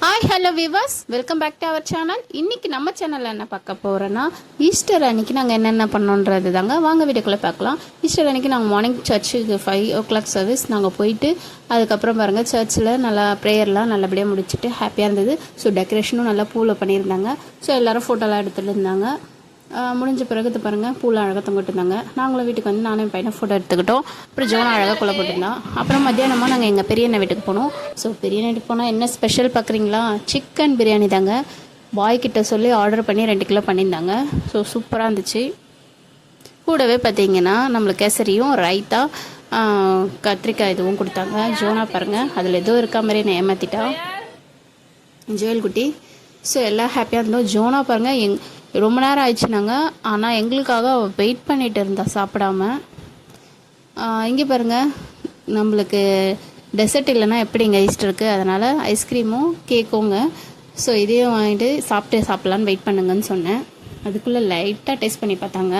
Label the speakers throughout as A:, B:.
A: Hi hello viewers, welcome back to our channel. இன்றைக்கி நம்ம சேனலில் என்ன பார்க்க போகிறோன்னா, ஈஸ்டர் அன்றைக்கி நாங்கள் என்னென்ன பண்ணோன்றது தாங்க. வாங்க வீடியோக்குள்ளே பார்க்கலாம். ஈஸ்டர் அன்றைக்கி நாங்கள் மார்னிங் சர்ச்சுக்கு 5 o'clock சர்வீஸ் நாங்கள் போயிட்டு அதுக்கப்புறம் பாருங்கள் சர்ச்சில் நல்லா ப்ரேயர்லாம் நல்லபடியாக முடிச்சுட்டு ஹாப்பியாக இருந்தது. ஸோ டெக்கரேஷனும் நல்லா பூவில் பண்ணியிருந்தாங்க. ஸோ எல்லோரும் ஃபோட்டோலாம் எடுத்துகிட்டு இருந்தாங்க. முடிஞ்ச பிறகு பாருங்கள் பூவில் அழகாக தொங்கிட்டு இருந்தாங்க. நாங்களும் வீட்டுக்கு வந்து நானும் என் பையனை ஃபோட்டோ எடுத்துக்கிட்டோம். அப்புறம் ஜோனா அழகாக கொலை போட்டிருந்தான். அப்புறம் மத்தியானமாக நாங்கள் எங்கள் பெரியண்ண வீட்டுக்கு போனோம். ஸோ பெரியண்ண வீட்டுக்கு போனால் என்ன ஸ்பெஷல் பார்க்குறீங்களா? சிக்கன் பிரியாணி தாங்க. பாய்கிட்ட சொல்லி ஆர்டர் பண்ணி 2 கிலோ பண்ணியிருந்தாங்க. ஸோ சூப்பராக இருந்துச்சு. கூடவே பார்த்தீங்கன்னா நம்மளுக்கு கேசரியும் ரைத்தா கத்திரிக்காய் இதுவும் கொடுத்தாங்க. ஜோனா பாருங்கள் அதில் எதுவும் இருக்கா மாதிரி நான் ஏமாற்றிட்டா ஜோயல் குட்டி. ஸோ எல்லாம் ஹாப்பியாக இருந்தோம். ஜோனா பாருங்கள் ரொம்ப நேரம் ஆயிடுச்சுனாங்க. ஆனால் எங்களுக்காக வெயிட் பண்ணிகிட்டு இருந்தா சாப்பிடாம. இங்கே பாருங்கள் நம்மளுக்கு டெசர்ட் இல்லைன்னா எப்படிங்க ஈஸ்டர் இருக்குது, அதனால் ஐஸ்கிரீமும் கேக்குங்க. ஸோ இதையும் வாங்கிட்டு சாப்பிட்லான்னு வெயிட் பண்ணுங்கன்னு சொன்னேன். அதுக்குள்ளே லைட்டாக டேஸ்ட் பண்ணி பார்த்தாங்க.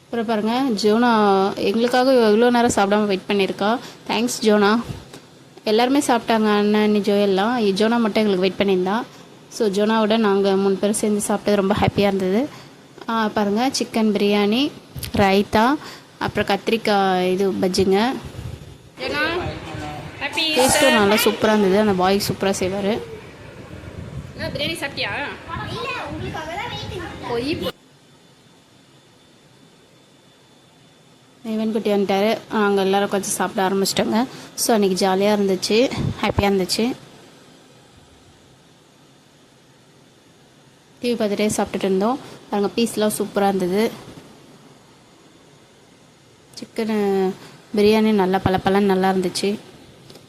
A: அப்புறம் பாருங்கள் ஜோனா எங்களுக்காக இவ்வளோ நேரம் சாப்பிடாமல் வெயிட் பண்ணியிருக்கா. தேங்க்ஸ் ஜோனா. எல்லாருமே சாப்பிட்டாங்க, அண்ணன் ஜோயெல்லாம். ஜோனா மட்டும் எங்களுக்கு வெயிட் பண்ணியிருந்தா. ஸோ ஜோனாவோட நாங்கள் 3 பேர் சேர்ந்து சாப்பிட்டது ரொம்ப ஹாப்பியாக இருந்தது. பாருங்கள் சிக்கன் பிரியாணி, ரைத்தா, அப்புறம் கத்திரிக்காய் இது பஜ்ஜிங்க. டேஸ்ட்டும் நல்லா சூப்பராக இருந்தது. அந்த பாய் சூப்பராக செய்வார். பிரியாணி சாப்பிட்டியா? இவன் குட்டி வந்துட்டார். நாங்கள் எல்லோரும் கொஞ்சம் சாப்பிட ஆரம்பிச்சிட்டோங்க. ஸோ அன்றைக்கி ஜாலியாக இருந்துச்சு, ஹாப்பியாக இருந்துச்சு. டிவி பார்த்துட்டே சாப்பிட்டுட்டு இருந்தோம். பாருங்கள் பீஸ்லாம் சூப்பராக இருந்தது. சிக்கனு பிரியாணி நல்லா பலப்பலன்னு நல்லா இருந்துச்சு.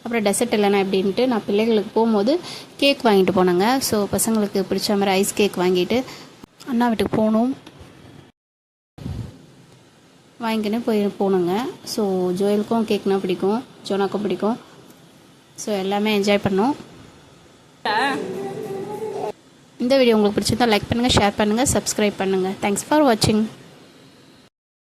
A: அப்புறம் டெசர்ட் இல்லைன்னா எப்படின்ட்டு நான் பிள்ளைகளுக்கு போகும்போது கேக் வாங்கிட்டு போனேங்க. ஸோ பசங்களுக்கு பிடிச்ச மாதிரி ஐஸ் கேக் வாங்கிட்டு அண்ணா வீட்டுக்கு போகணும் வாங்கிக்கின்னு போனோங்க. ஸோ ஜோயலுக்கும் கேக்னால் பிடிக்கும், ஜோனாக்கும் பிடிக்கும். ஸோ எல்லாமே என்ஜாய் பண்ணோம். இந்த வீடியோ உங்களுக்கு பிடிச்சிருந்தா லைக் பண்ணுங்கள், ஷேர் பண்ணுங்கள், சப்ஸ்கிரைப் பண்ணுங்கள். தேங்க்ஸ் ஃபார் வாட்சிங்.